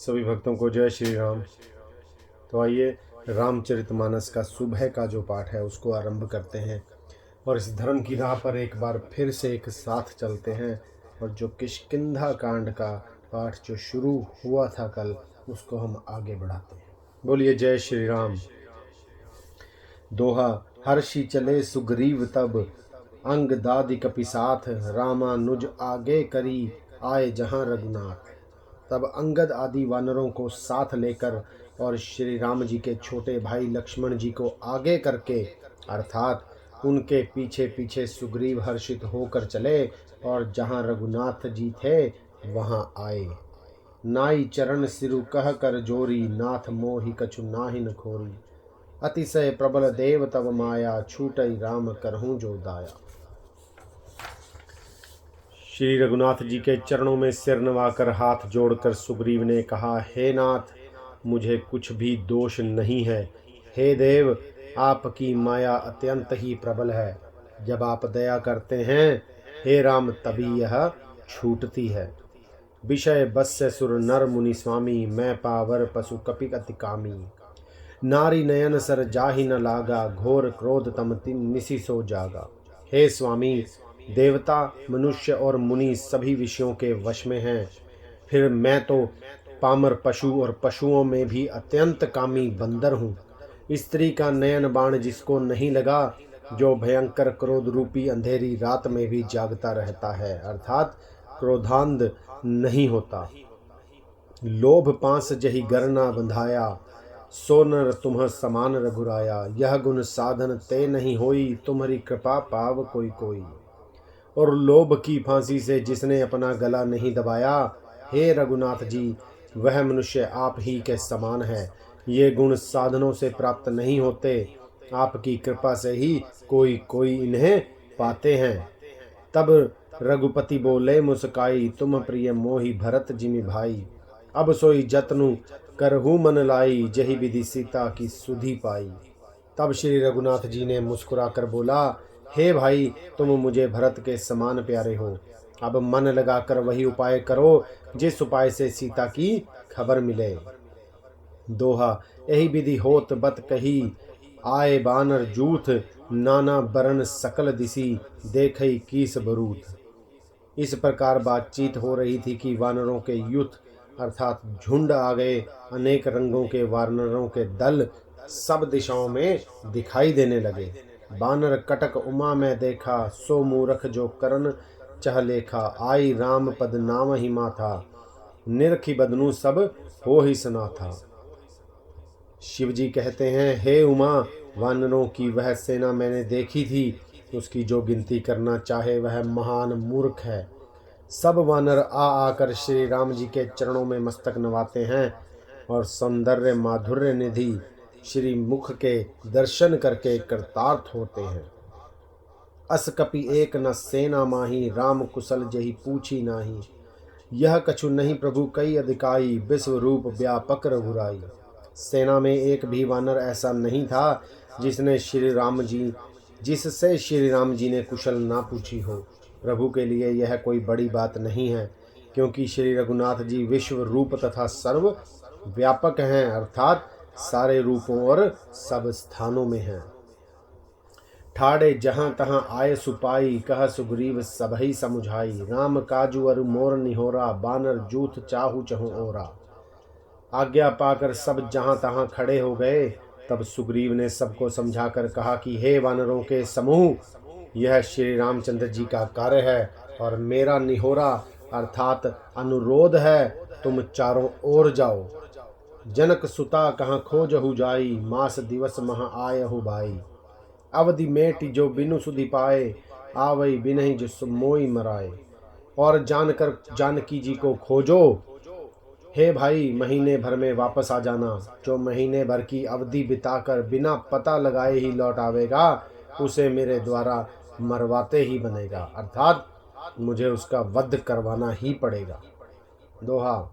सभी भक्तों को जय श्री राम। तो आइए रामचरितमानस का सुबह का जो पाठ है उसको आरंभ करते हैं और इस धर्म की राह पर एक बार फिर से एक साथ चलते हैं और जो किष्किंधा कांड का पाठ जो शुरू हुआ था कल उसको हम आगे बढ़ाते हैं। बोलिए जय श्री राम। दोहा। हर्षि चले सुग्रीव तब अंग दादि कपि साथ, रामानुज आगे करी आए जहाँ रघुनाथ। तब अंगद आदि वानरों को साथ लेकर और श्री राम जी के छोटे भाई लक्ष्मण जी को आगे करके अर्थात उनके पीछे पीछे सुग्रीव हर्षित होकर चले और जहाँ रघुनाथ जी थे वहाँ आए। नाई चरण सिरु कह कर जोरी, नाथ मोहि कछु नाहिन खोरी। अतिशय प्रबल देव तब माया, छूटई राम करहूँ जो दाया। श्री रघुनाथ जी के चरणों में सिर नवाकर हाथ जोड़कर सुग्रीव ने कहा, हे नाथ, मुझे कुछ भी दोष नहीं है। हे देव, आपकी माया अत्यंत ही प्रबल है। जब आप दया करते हैं हे राम तभी यह छूटती है। विषय बस्य सुर नर मुनि स्वामी, मैं पावर पशु कपि अति कामी। नारी नयन सर जाहि न लागा, घोर क्रोध तम तिन निसि सो जागा। हे स्वामी, देवता मनुष्य और मुनि सभी विषयों के वश में हैं, फिर मैं तो पामर पशु और पशुओं में भी अत्यंत कामी बंदर हूँ। स्त्री का नयन बाण जिसको नहीं लगा, जो भयंकर क्रोध रूपी अंधेरी रात में भी जागता रहता है, अर्थात क्रोधांध नहीं होता। लोभ पास जहि गरना बंधाया, सो नर तुम्ह समान रघुराया। यह गुण साधन ते नहीं होई, तुम्हारी कृपा पाव कोई कोई। और लोभ की फांसी से जिसने अपना गला नहीं दबाया, हे रघुनाथ जी, वह मनुष्य आप ही के समान है। ये गुण साधनों से प्राप्त नहीं होते, आपकी कृपा से ही कोई कोई इन्हें पाते हैं। तब रघुपति बोले मुस्काई, तुम प्रिय मोहि भरत जिमि भाई। अब सोई जतनु करहु मन लाई, जही विधि सीता की सुधि पाई। तब श्री रघुनाथ जी ने मुस्कुराकर बोला, हे भाई, तुम मुझे भरत के समान प्यारे हो। अब मन लगाकर वही उपाय करो जिस उपाय से सीता की खबर मिले। दोहा। यही विधि होत बत कही, आए बानर जूथ। नाना बरन सकल दिसी, देखई कीस बरूथ। इस प्रकार बातचीत हो रही थी कि वानरों के युद्ध अर्थात झुंड आ गए। अनेक रंगों के वानरों के दल सब दिशाओं में दिखाई देने लगे। बानर कटक उमा में देखा, सो मूरख जो करन चह लेखा। आई राम पद नाम ही माथा, निरखी बदनू सब हो ही सना था। शिव जी कहते हैं, हे उमा, वानरों की वह सेना मैंने देखी थी, उसकी जो गिनती करना चाहे वह महान मूर्ख है। सब वानर आ आकर श्री राम जी के चरणों में मस्तक नवाते हैं और सौंदर्य माधुर्य निधि श्री मुख के दर्शन करके कृतार्थ होते हैं। अस कपि एक न सेना माही, राम कुशल जही पूछी नाही। यह कछु नहीं प्रभु कई अधिकाई, विश्व रूप व्यापक रघुराई। सेना में एक भी वानर ऐसा नहीं था जिससे श्री राम जी ने कुशल ना पूछी हो। प्रभु के लिए यह कोई बड़ी बात नहीं है, क्योंकि श्री रघुनाथ जी विश्व रूप तथा सर्व व्यापक हैं, अर्थात सारे रूपों और सब स्थानों में हैं। ठाड़े जहाँ तहाँ आए सुपाई, कह सुग्रीव सबही समुझाई। राम काजू अरु मोर निहोरा, बानर जूथ चाहू चहु ओरा। आज्ञा पाकर सब जहाँ तहाँ खड़े हो गए। तब सुग्रीव ने सबको समझाकर कहा कि हे वानरों के समूह, यह श्री रामचंद्र जी का कार्य है और मेरा निहोरा अर्थात अनुरोध है, तुम चारों ओर जाओ। जनक सुता कहाँ खोजहु जाई, मास दिवस महा आयहु भाई। अवधि मेट जो बिनु सुधि पाए, आवई बिनहि जो मोई मराए। और जानकर जानकी जी को खोजो, हे भाई, महीने भर में वापस आ जाना। जो महीने भर की अवधि बिताकर बिना पता लगाए ही लौट आवेगा, उसे मेरे द्वारा मरवाते ही बनेगा, अर्थात मुझे उसका वध करवाना ही पड़ेगा। दोहा।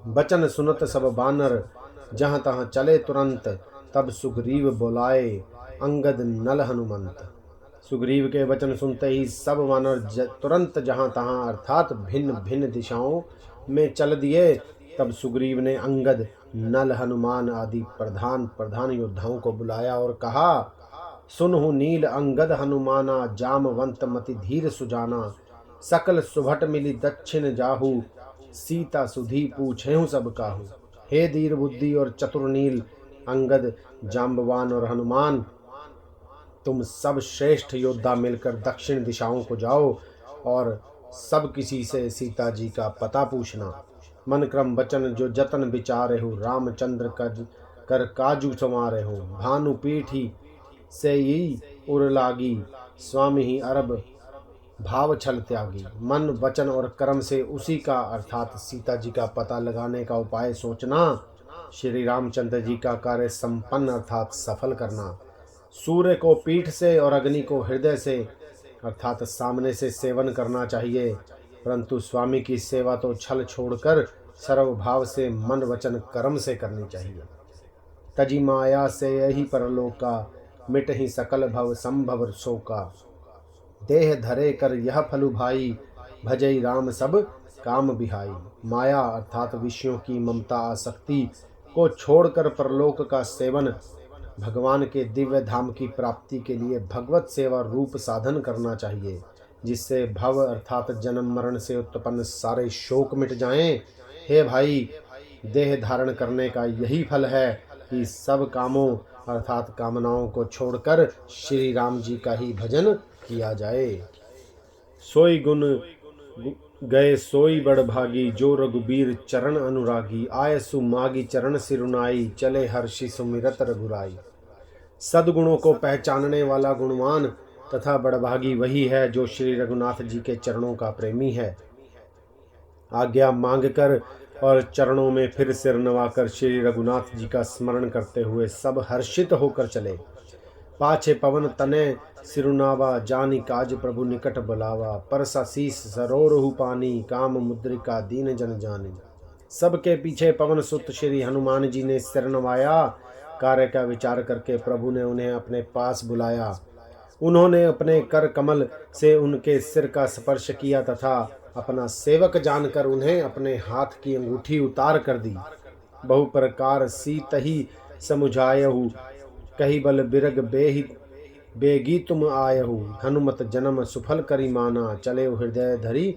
बचन सुनत सब बानर, जहाँ तहाँ चले तुरंत। तब सुग्रीव बुलाए, अंगद नल हनुमंत। सुग्रीव के वचन सुनते ही सब वानर तुरंत जहाँ तहाँ अर्थात भिन्न भिन्न दिशाओं में चल दिए तब सुग्रीव ने अंगद, नल, हनुमान आदि प्रधान योद्धाओं को बुलाया और कहा, सुनहु नील अंगद हनुमाना, जामवंत मति धीर सुजाना, सकल सुभट मिली दक्षिण जाहू, सीता सुधी पूछेहु सब काहू। हे धीर बुद्धि और चतुर नील, अंगद, जाम्बवान और हनुमान, तुम सब श्रेष्ठ योद्धा मिलकर दक्षिण दिशाओं को जाओ और सब किसी से सीता जी का पता पूछना। मन क्रम वचन जो जतन विचारे हो, रामचंद्र कर काजू संवारे हो। भानु पीठी से ही उर लागी, स्वामी ही अरब भाव छल त्यागी। मन वचन और कर्म से उसी का अर्थात सीता जी का पता लगाने का उपाय सोचना। श्री रामचंद्र जी का कार्य संपन्न अर्थात सफल करना। सूर्य को पीठ से और अग्नि को हृदय से अर्थात सामने से सेवन करना चाहिए, परंतु स्वामी की सेवा तो छल छोड़कर सर्वभाव से मन वचन कर्म से करनी चाहिए। तजी माया से यही परलोका, मिट ही सकल भव संभव शोका। देह धरे कर यह फलु भाई, भजई राम सब काम बिहाई। माया अर्थात विषयों की ममता आसक्ति को छोड़कर परलोक का सेवन, भगवान के दिव्य धाम की प्राप्ति के लिए भगवत सेवा रूप साधन करना चाहिए, जिससे भव अर्थात जन्म मरण से उत्पन्न सारे शोक मिट जाएं। हे भाई, देह धारण करने का यही फल है कि सब कामों अर्थात कामनाओं को छोड़कर श्री राम जी का ही भजन किया जाए। सोई गुण गए सोई बड़ भागी, जो रघुबीर चरण अनुरागी। आय सुमागी चरण सिरुनाई, चले हर्षि सुमिरत रघुराई। सद्गुणों को पहचानने वाला गुणवान तथा बड़भागी वही है जो श्री रघुनाथ जी के चरणों का प्रेमी है। आज्ञा मांगकर और चरणों में फिर सिर नवाकर श्री रघुनाथ जी का स्मरण करते हुए सब हर्षित होकर चले। पाछे पवन तने सिरुनावा, जानी काज प्रभु निकट बुलावा। परसा शीस सरोरहु पानी, काम मुद्रिका दीन जन जानी। सबके पीछे पवन सुत श्री हनुमान जी ने सिर नवाया। कार्य का विचार करके प्रभु ने उन्हें अपने पास बुलाया। उन्होंने अपने कर कमल से उनके सिर का स्पर्श किया तथा अपना सेवक जानकर उन्हें अपने हाथ की अंगूठी उतार कर दी। बहु प्रकार सीतहि समुझायहु, कही बल बिरग बेगी तुम आयहु। हनुमत जन्म सुफल करी माना, चले हृदय धरी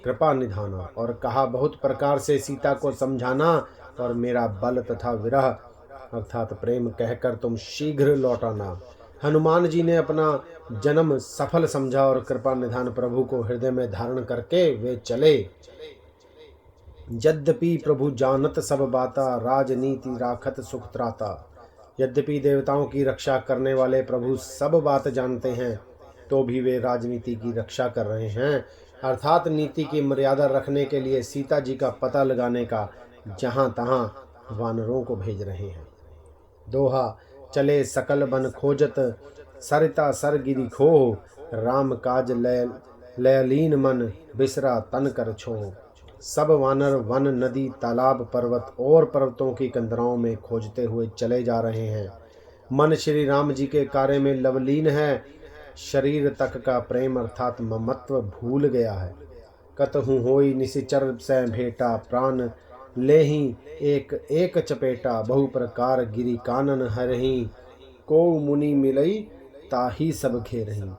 कृपा निधाना। और कहा, बहुत प्रकार से सीता को समझाना और मेरा बल तथा विरह अर्थात प्रेम कहकर तुम शीघ्र लौटाना। हनुमान जी ने अपना जन्म सफल समझा और कृपा निधान प्रभु को हृदय में धारण करके वे चले। यद्यपि प्रभु जानत सब बाता, राजनीति राखत सुख त्राता। यद्यपि देवताओं की रक्षा करने वाले प्रभु सब बात जानते हैं, तो भी वे राजनीति की रक्षा कर रहे हैं, अर्थात नीति की मर्यादा रखने के लिए सीता जी का पता लगाने का जहां तहां वानरों को भेज रहे हैं। दोहा, चले सकल बन खोजत, सरिता सरगिरी खो। राम काज लयलीन मन, बिसरा तन कर छो। सब वानर वन नदी तालाब पर्वत और पर्वतों की कंदराओं में खोजते हुए चले जा रहे हैं। मन श्री राम जी के कार्य में लवलीन है, शरीर तक का प्रेम अर्थात ममत्व भूल गया है। कतहु होई निशिचर से भेटा, प्राण लेहि एक एक चपेटा। बहु प्रकार गिरी कानन हरहि, को मुनि मिलई ताही सब घेरहि।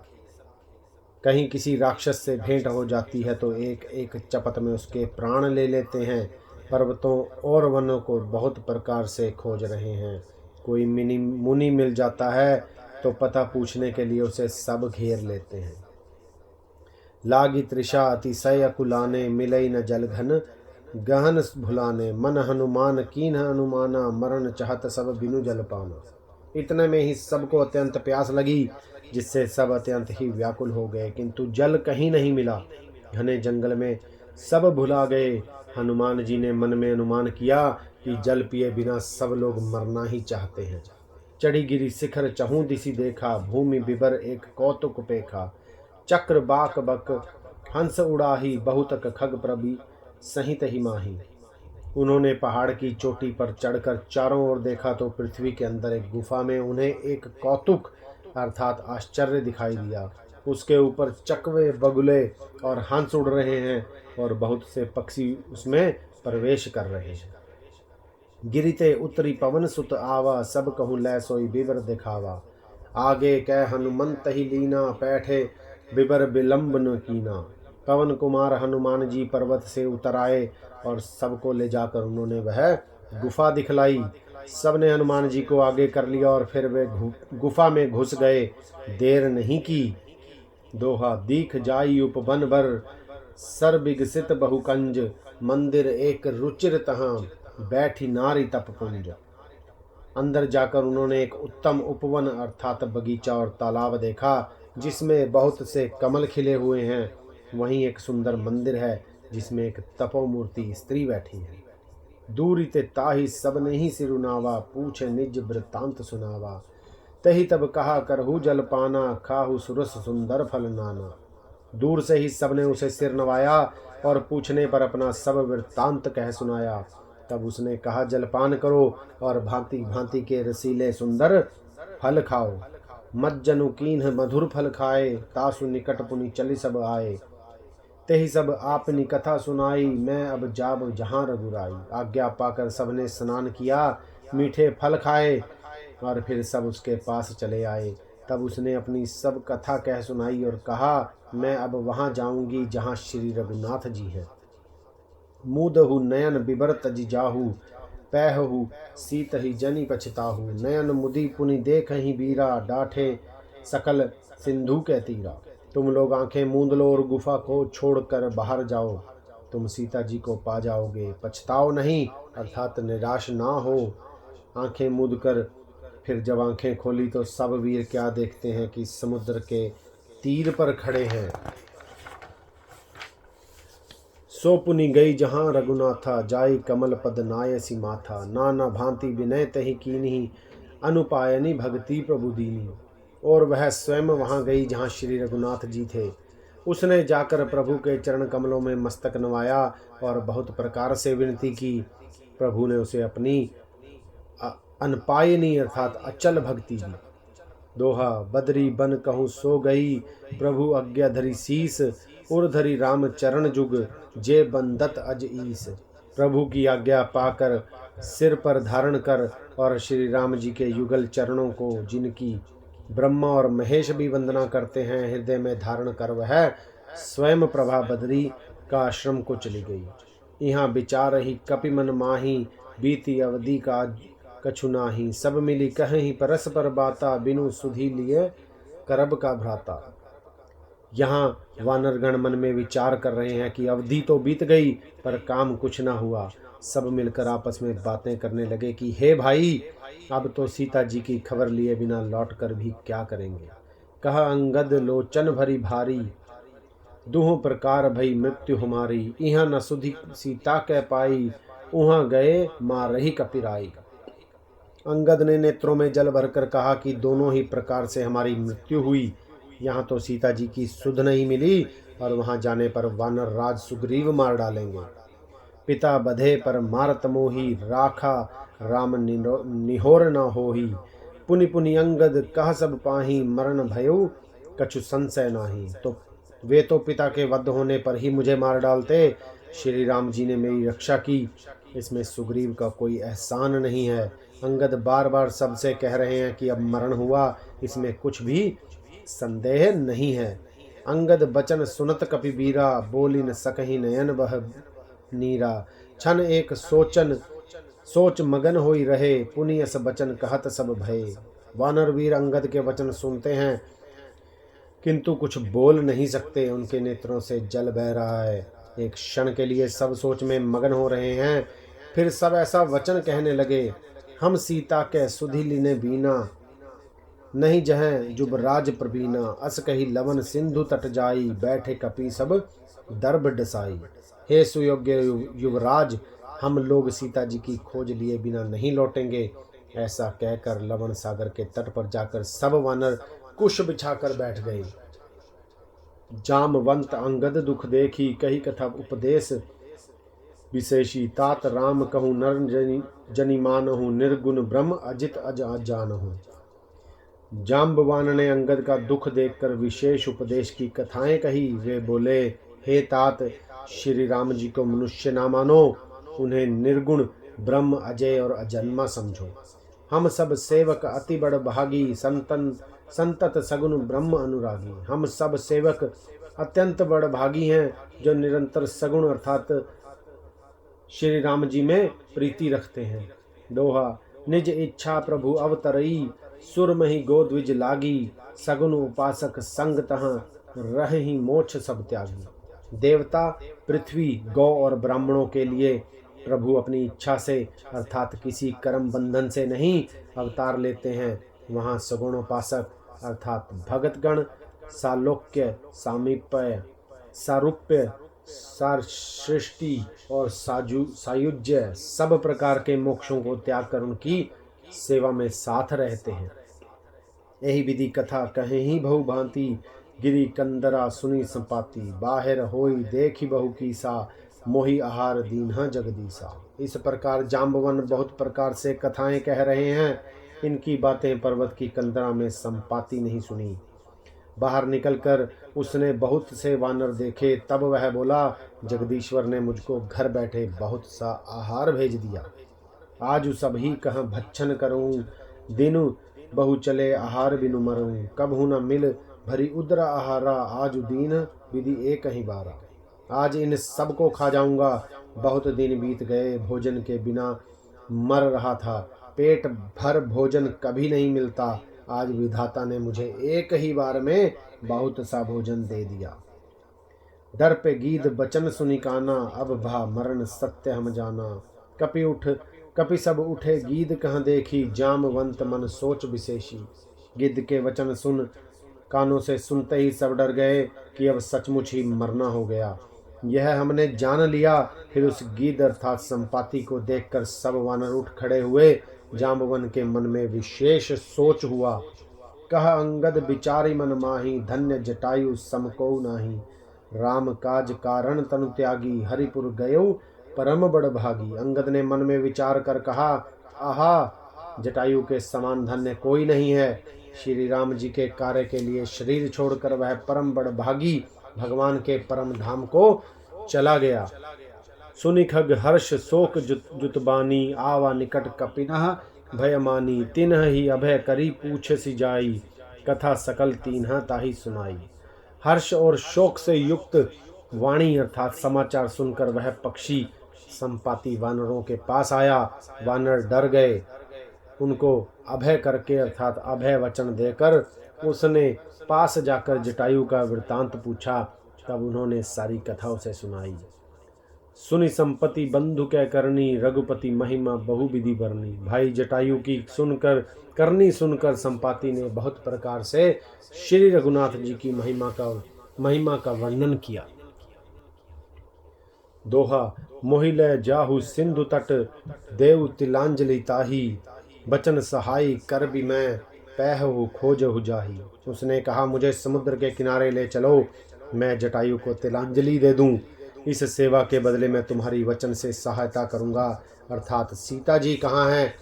कहीं किसी राक्षस से भेंट हो जाती है तो एक एक चपत में उसके प्राण ले लेते हैं। पर्वतों और वनों को बहुत प्रकार से खोज रहे हैं। कोई मुनि मिल जाता है तो पता पूछने के लिए उसे सब घेर लेते हैं। लागी तृषा अतिशय अकुलाने, मिलई न जलघन गहन भुलाने। मन हनुमान कीन अनुमाना, मरण चाहत सब बिनु जल पाना। इतने में ही सबको अत्यंत प्यास लगी, जिससे सब अत्यंत ही व्याकुल हो गए, किंतु जल कहीं नहीं मिला। घने जंगल में सब भुला गए। हनुमान जी ने मन में अनुमान किया कि जल पिए बिना सब लोग मरना ही चाहते हैं। चढ़ी गिरी शिखर चहु दिशि देखा, भूमि बिबर एक कौतुक पेखा। चक्र बाक बक हंस उड़ाही, बहुतक खग प्रभि सहित ही माही। उन्होंने पहाड़ की चोटी पर चढ़कर चारों ओर देखा तो पृथ्वी के अंदर एक गुफा में उन्हें एक कौतुक अर्थात आश्चर्य दिखाई दिया। उसके ऊपर चकवे बगुले और हंस उड़ रहे हैं और बहुत से पक्षी उसमें प्रवेश कर रहे हैं। गिरिते उतरी पवन सुत आवा, सब कहूँ लै सोई बिबर दिखावा। आगे कह हनुमंत ही लीना, बैठे बिबर विलंब न कीना। पवन कुमार हनुमान जी पर्वत से उतर आए और सबको ले जाकर उन्होंने वह गुफा दिखलाई। सबने हनुमान जी को आगे कर लिया और फिर वे गुफा में घुस गए। देर नहीं की। दोहा दीख जाई उपवन भर, सर विकसित बहुकंज। मंदिर एक रुचिर तहाँ, बैठी नारी तपपुंज। अंदर जाकर उन्होंने एक उत्तम उपवन अर्थात बगीचा और तालाब देखा, जिसमें बहुत से कमल खिले हुए हैं। वहीं एक सुंदर मंदिर है, जिसमें एक तपोमूर्ति स्त्री बैठी है। दूरी ते ताही सबने ही सिरुनावा, पूछे निज वृत्तांत सुनावा। तही तब कहा करहु जल पाना, खाहु सुरस सुंदर फल नाना। दूर से ही सबने उसे सिर नवाया और पूछने पर अपना सब वृत्तांत कह सुनाया। तब उसने कहा जलपान करो और भांति भांति के रसीले सुंदर फल खाओ। मज्जनु कीन्ह मधुर फल खाए, तासु निकट पुनि चली सब आए। तेहि सब आपनी कथा सुनाई, मैं अब जाब जहाँ रघुराई। आज्ञा पाकर सबने स्नान किया, मीठे फल खाए और फिर सब उसके पास चले आए। तब उसने अपनी सब कथा कह सुनाई और कहा, मैं अब वहाँ जाऊंगी जहाँ श्री रघुनाथ जी हैं। मुदहु नयन बिबर तजि जाहू, पैहु सीत ही जनि पछताहू। नयन मुदी पुनि देखहि बीरा, डाठे सकल सिंधु के तीरा। तुम लोग आंखें मूंद लो और गुफा को छोड़कर बाहर जाओ, तुम सीता जी को पा जाओगे। पछताओ नहीं अर्थात निराश ना हो। आंखें मूंद कर फिर जब आंखें खोली तो सब वीर क्या देखते हैं कि समुद्र के तीर पर खड़े हैं। सो पुनि गई जहाँ रघुनाथा, जाई कमल पद नायसी माथा। नाना भांति विनय तहि कीन्ही, अनुपायनी भक्ति प्रभु दीनी। और वह स्वयं वहाँ गई जहाँ श्री रघुनाथ जी थे। उसने जाकर प्रभु के चरण कमलों में मस्तक नवाया और बहुत प्रकार से विनती की। प्रभु ने उसे अपनी अनपायनी अर्थात अचल भक्ति दी। दोहा बदरी बन कहूँ सो गई, प्रभु आज्ञा धरी शीस। उर्धरी राम चरण जुग, जे बंदत अज ईस। प्रभु की आज्ञा पाकर सिर पर धारण कर और श्री राम जी के युगल चरणों को, जिनकी ब्रह्मा और महेश भी वंदना करते हैं, हृदय में धारण कर वह स्वयं प्रभा बदरी का आश्रम को चली गई। यहाँ विचार ही कपि मन माही, बीती अवधि का कछु नाही। सब मिली कहीं परस पर बाता, बिनु सुधी लिए करब का भ्राता। यहाँ वानरगण मन में विचार कर रहे हैं कि अवधि तो बीत गई पर काम कुछ ना हुआ। सब मिलकर आपस में बातें करने लगे कि हे भाई, अब तो सीता जी की खबर लिए बिना लौट कर भी क्या करेंगे। कहा अंगद लोचन भरी भारी, दुहों प्रकार भई मृत्यु हमारी। यहाँ न सुधी सीता कह पाई, उहाँ गए मार रही कपिराई। अंगद ने नेत्रों में जल भरकर कहा कि दोनों ही प्रकार से हमारी मृत्यु हुई। यहाँ तो सीता जी की सुध नहीं मिली और वहाँ जाने पर वानर राज सुग्रीव मार डालेंगे। पिता बधे पर मारत मोही, राखा राम निहोर न होही। पुनि पुनि अंगद कह सब पाही, मरण भयो कछु संशय नाही। तो वे तो पिता के वध होने पर ही मुझे मार डालते, श्री राम जी ने मेरी रक्षा की, इसमें सुग्रीव का कोई एहसान नहीं है। अंगद बार बार सबसे कह रहे हैं कि अब मरण हुआ, इसमें कुछ भी संदेह नहीं है। अंगद बचन सुनत कपिबीरा, बोली न सकहि नयन बह नीरा। क्षण एक सोच मगन होई रहे, पुनि अस बचन कहत सब भय। वानर वीर अंगद के वचन सुनते हैं किंतु कुछ बोल नहीं सकते, उनके नेत्रों से जल बह रहा है। एक क्षण के लिए सब सोच में मगन हो रहे हैं, फिर सब ऐसा वचन कहने लगे, हम सीता के सुधि लीने बीना, नहीं जहें जुबराज प्रवीणा। अस कही लवन सिंधु तट जाई, बैठे कपि सब दर्भ डसाई। हे सुयोग्य युवराज, हम लोग सीता जी की खोज लिए बिना नहीं लौटेंगे। ऐसा कहकर लवण सागर के तट पर जाकर सब वानर कुश बिछाकर बैठ गए। जामवंत अंगद दुख देखी, कही कथा उपदेश विशेषी। तात राम कहूँ नर जनि मानहु, निर्गुण ब्रह्म अजित अज जानहु। जाम्बवान ने अंगद का दुख देखकर विशेष उपदेश की कथाएं कही। वे बोले, हे तात, श्री राम जी को मनुष्य ना मानो, उन्हें निर्गुण ब्रह्म अजय और अजन्मा समझो। हम सब सेवक अति बड़ भागी, संतत सगुन ब्रह्म अनुरागी। हम सब सेवक अत्यंत बड़ भागी हैं जो निरंतर सगुण अर्थात श्री राम जी में प्रीति रखते हैं। दोहा, निज इच्छा प्रभु अवतरई, सुर मही गोद्विज लागी। सगुन उपासक संग तहाँ, रहहि मोक्ष सब त्यागी। देवता, पृथ्वी, गौ और ब्राह्मणों के लिए प्रभु अपनी इच्छा से अर्थात किसी कर्म बंधन से नहीं अवतार लेते हैं। वहाँ सगुण उपासक अर्थात भगतगण सालोक्य, सामीप्य, सारूप्य, सृष्टि और सायुज्य सब प्रकार के मोक्षों को त्याग कर उनकी सेवा में साथ रहते हैं। यही विधि कथा कहे ही बहु भांति, गिरी कंदरा सुनी संपाति। बाहर होई देखी बहु की सा, मोहि आहार दीन्हा जगदीसा। इस प्रकार जाम्बवन बहुत प्रकार से कथाएं कह रहे हैं। इनकी बातें पर्वत की कंदरा में संपाति नहीं सुनी। बाहर निकलकर उसने बहुत से वानर देखे। तब वह बोला, जगदीश्वर ने मुझको घर बैठे बहुत सा आहार भेज दिया। आज सभी कहाँ भक्षण करूं, दिनु बहु चले आहार बिनु मरूं। कबहू न मिल भरी उदरा आहारा, आज दीन विधि एक ही बारा। आज इन सब को खा जाऊंगा। बहुत दिन बीत गए, भोजन के बिना मर रहा था। पेट भर भोजन कभी नहीं मिलता। आज विधाता ने मुझे एक ही बार में बहुत सा भोजन दे दिया। डर पे गीध बचन सुनी काना, अब भा मरण सत्य हम जाना। कपि सब उठे गीध कहाँ देखी, जामवंत मन सोच विशेषी। गिद्ध के वचन सुन कानों से सुनते ही सब डर गए कि अब सचमुच ही मरना हो गया। यह हमने जान लिया। फिर उस गिद्ध अर्थात संपाति को देखकर सब वानर उठ खड़े हुए। जाम्बवन के मन में विशेष सोच हुआ। कह अंगद विचारी मन माही, धन्य जटायु समको नाही। राम काज कारण तनु त्यागी, हरिपुर गयो परम बड़ भागी। अंगद ने मन में विचार कर कहा, आहा, जटायु के समान धन्य कोई नहीं है। श्री राम जी के कार्य के लिए शरीर छोड़कर वह परम बड़ भागी भगवान के परम धाम को चला गया। सुनि खग हर्ष शोक जुतबानी, आवा निकट कपिनः भयमानी। तिन्ह ही अभय करी पूछ सी जाई, कथा सकल तीन्ह ताही सुनाई। हर्ष और शोक से युक्त वाणी अर्थात समाचार सुनकर वह पक्षी संपाति वानरों के पास आया। वानर डर गए। उनको अभय करके अर्थात अभय वचन देकर उसने पास जाकर जटायु का वृतांत पूछा। तब उन्होंने सारी कथा उसे सुनाई। सुनि संपत्ति बंधु कै करनी, रघुपति महिमा बहु विधि बरनी। भाई जटायु की करनी सुनकर संपाति ने बहुत प्रकार से श्री रघुनाथ जी की महिमा का वर्णन किया। दोहा, मोहिले जाहु सिंधु तट, देव तिलांजलि ताही। बचन सहाय कर भी मैं, पैहु खोजहु जाही। उसने कहा, मुझे समुद्र के किनारे ले चलो, मैं जटायु को तिलांजलि दे दूं। इस सेवा के बदले मैं तुम्हारी वचन से सहायता करूंगा अर्थात सीता जी कहाँ हैं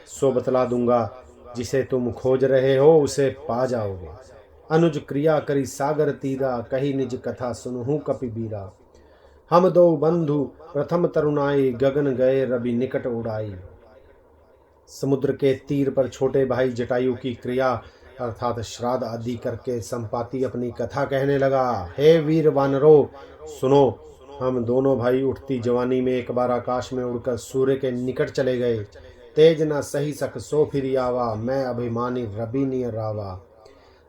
सो बतला दूंगा। जिसे तुम खोज रहे हो उसे पा जाओगे। अनुज क्रिया करी सागर तीरा, कही निज कथा सुनहु कपि बीरा। हम दो बंधु प्रथम तरुणाई, गगन गए रवि निकट उड़ाई। समुद्र के तीर पर छोटे भाई जटायु की क्रिया अर्थात श्राद्ध आदि करके संपाति अपनी कथा कहने लगा। हे वीर वानरो सुनो, हम दोनों भाई उठती जवानी में एक बार आकाश में उड़कर सूर्य के निकट चले गए। तेज न सही सक सो फिर आवा, मैं अभिमानी रवि नियर रावा।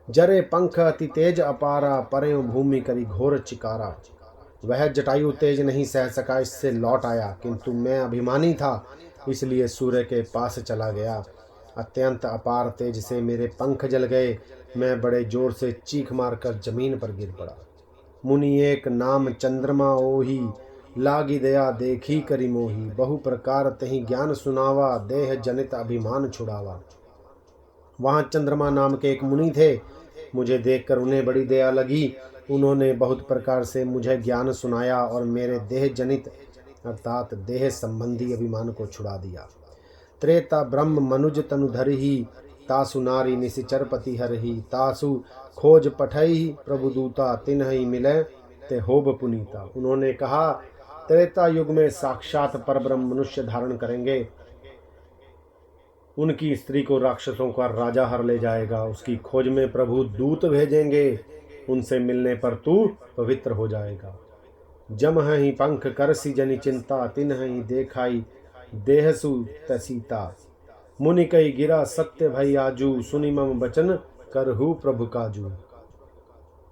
जरे पंख अति तेज अपारा, पर्यो भूमि करी घोर चिकारा। वह जटायु तेज नहीं सह सका, इससे लौट आया, किंतु मैं अभिमानी था इसलिए सूर्य के पास चला गया। अत्यंत अपार तेज से मेरे पंख जल गए। मैं बड़े जोर से चीख मारकर जमीन पर गिर पड़ा। मुनि एक नाम चंद्रमा ओही, लागी दया देखी करी मोही। बहु प्रकार तही ज्ञान सुनावा, देह जनित अभिमान छुड़ावा। वहाँ चंद्रमा नाम के एक मुनि थे। मुझे देखकर उन्हें बड़ी दया लगी। उन्होंने बहुत प्रकार से मुझे ज्ञान सुनाया और मेरे देह जनित अर्थात देह संबंधी अभिमान को छुड़ा दिया। त्रेता ब्रह्म मनुज तनुधर ही, तासु नारी निशिचर पति हर ही। तासु खोज पठई प्रभु दूता, तिन्ह ही मिले ते होब पुनीता। उन्होंने कहा, त्रेता युग में साक्षात परब्रह्म मनुष्य धारण करेंगे। उनकी स्त्री को राक्षसों का राजा हर ले जाएगा। उसकी खोज में प्रभु दूत भेजेंगे। उनसे मिलने पर तू पवित्र हो जाएगा। जम ही पंख करसी जनि चिंता, तिन ही देखाई देहसु तसीता। मुनि कई गिरा सत्य भई आजू, सुनि मम बचन करहु प्रभु काजू।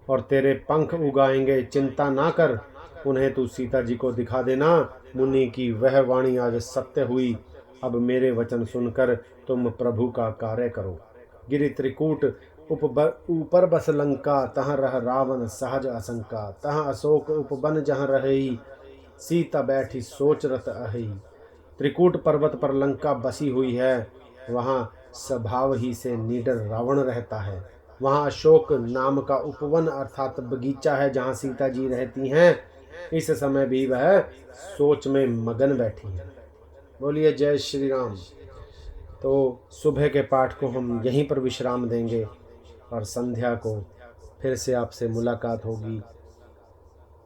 और तेरे पंख उगाएंगे, चिंता ना कर, उन्हें तू सीता जी को दिखा देना। मुनि की वह वाणी आज सत्य हुई। अब मेरे वचन सुनकर तुम प्रभु का कार्य करो। गिरि त्रिकूट ऊपर बस लंका, तह रह रावण सहज आशंका। तह अशोक उपवन जहाँ रही, सीता बैठी सोच रत अहि। त्रिकूट पर्वत पर लंका बसी हुई है। वहाँ स्वभाव ही से निडर रावण रहता है। वहाँ अशोक नाम का उपवन अर्थात बगीचा है जहाँ सीता जी रहती हैं। इस समय भी वह सोच में मगन बैठी है। बोलिए जय श्री राम। तो सुबह के पाठ को हम यहीं पर विश्राम देंगे और संध्या को फिर से आपसे मुलाकात होगी।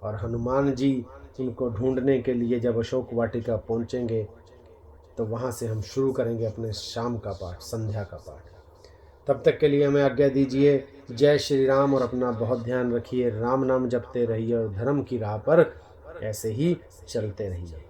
और हनुमान जी उनको ढूंढने के लिए जब अशोक वाटिका पहुंचेंगे तो वहां से हम शुरू करेंगे अपने शाम का पाठ, संध्या का पाठ। तब तक के लिए हमें आज्ञा दीजिए। जय श्री राम। और अपना बहुत ध्यान रखिए। राम नाम जपते रहिए और धर्म की राह पर ऐसे ही चलते रहिए।